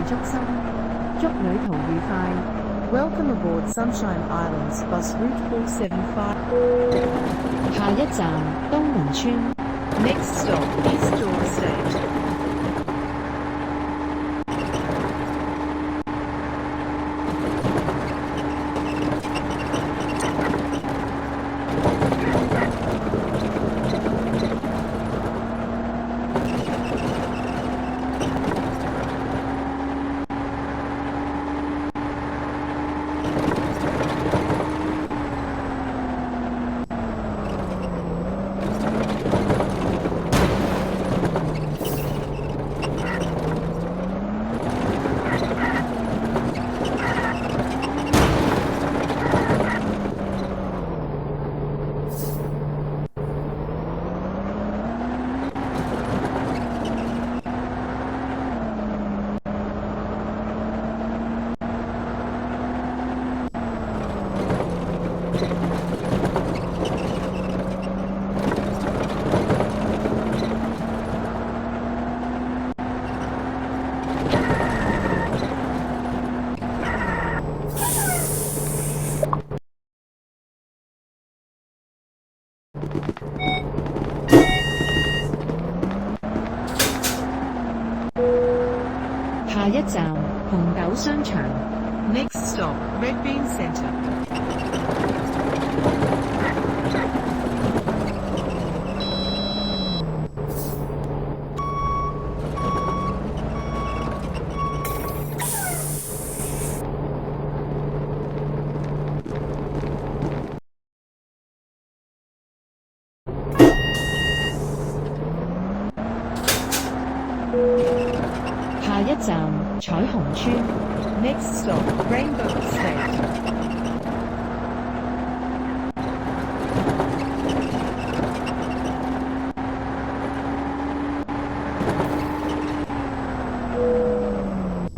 中心，祝旅途愉快。Welcome aboard Sunshine Islands Bus Route 475. 下一站東門村。Next stop East Shore Estate.下一站紅豆商場。Next stop Red Bean Centre.下一站彩虹村。Next stop Rainbow Estate.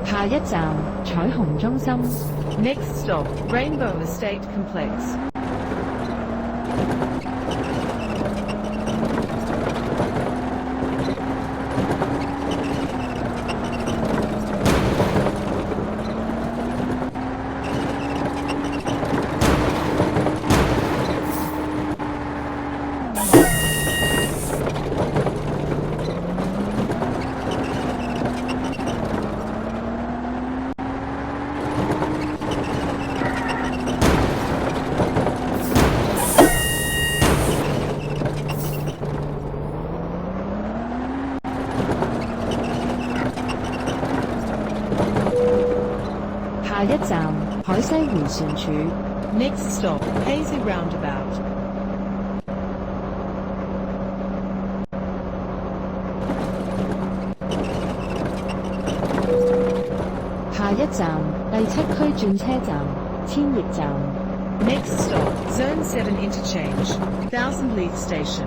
下一站彩虹中心。Next stop Rainbow Estate Complex.下一站海西迴旋處。Next stop Hazy Roundabout. 下一站第7區轉車站千葉站。Next stop Zone 7 Interchange, Thousand Leaf Station.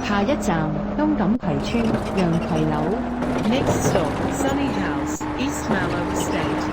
下一站東錦葵村洋葵樓。Next stop Sunny House, East Mallow Estate.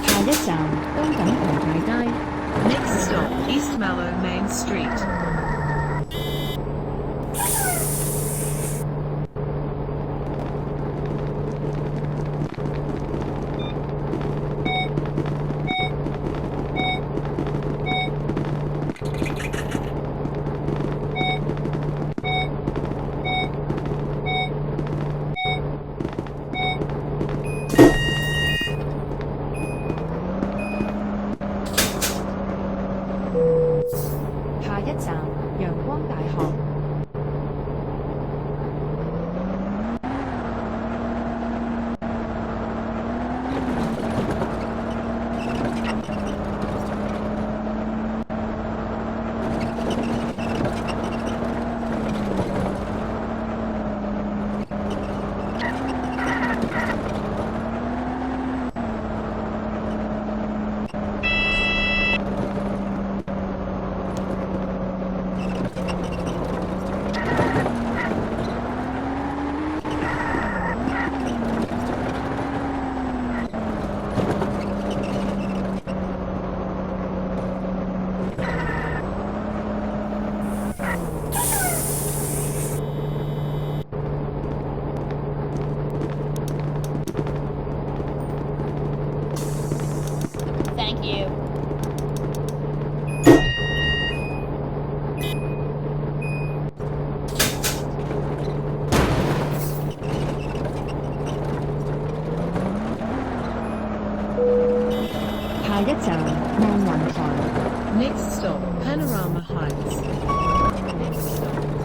下一站東錦葵大街。Next stop East Mallow Main Street. 下一站陽光大學。Thank you.下一站望雲台。Next stop Panorama Heights. Next stop Panorama Heights.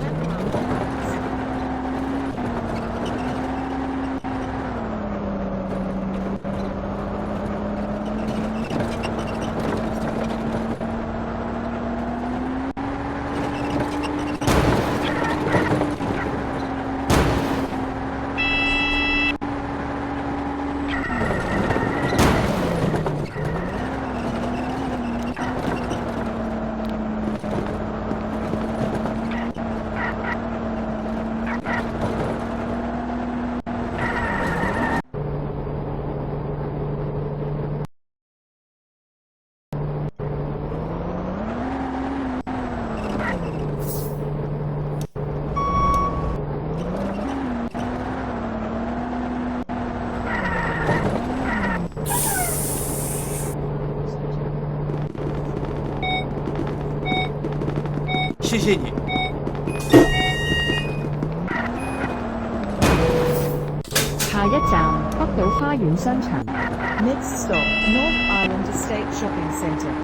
下谢谢你。下一站北島花園商場。Next stop North Island Estate Shopping Centre。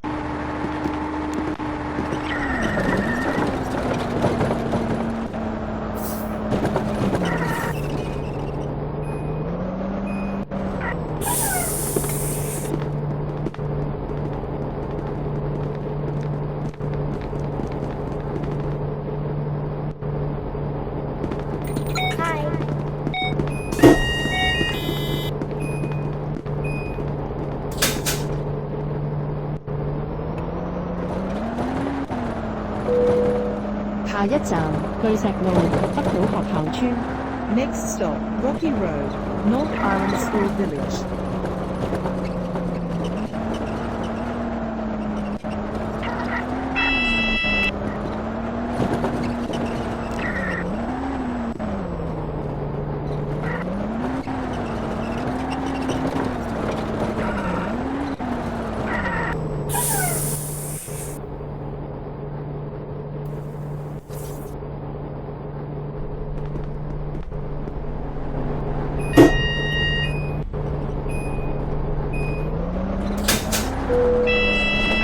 下一站巨石路北島學校村。Next stop Rocky Road, North Island School Village。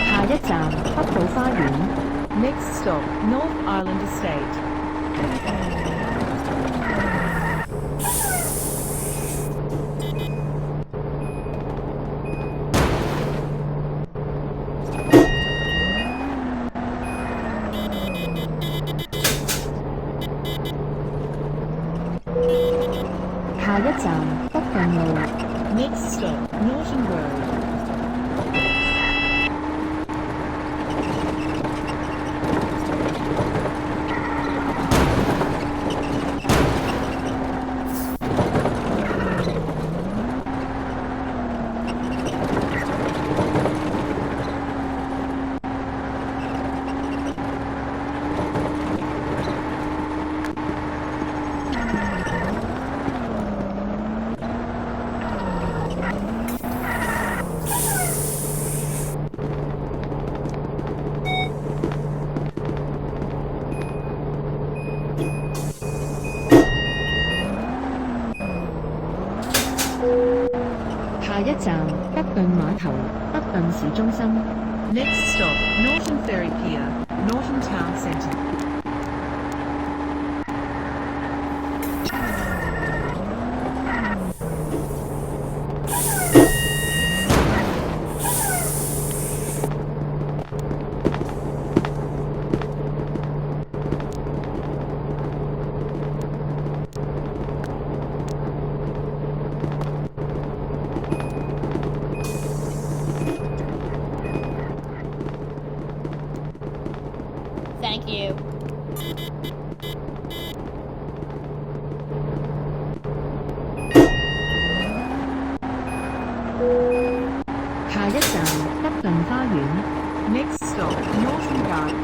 下一站北島花園。Next stop North Island Estate。下一站北近路。Next stop Norton Road。下一站北頓碼頭，北頓市中心。Next stop Norton Ferry Pier, Norton Town Centre。Thank you. 下一站北頓花園。Next stop Norton Garden。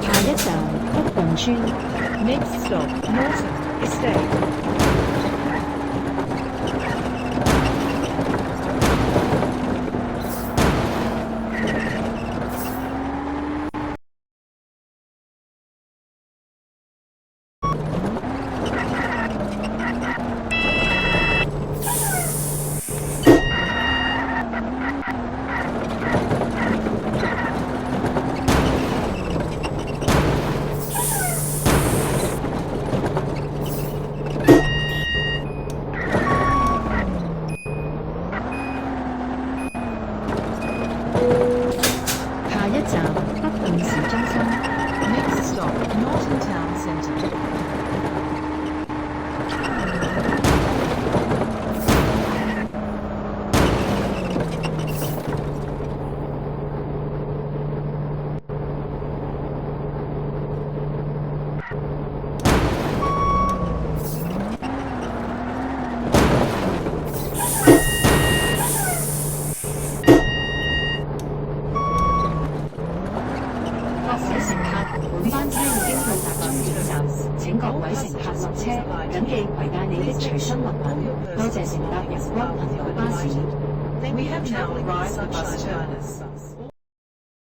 下一站北頓村。Next stop Norton Estate。班車已經到達終點站，請各位乘客落車，緊記攜帶你的隨身物品。多謝乘搭陽光頻道巴士。We have now arrived at Sunshine Island.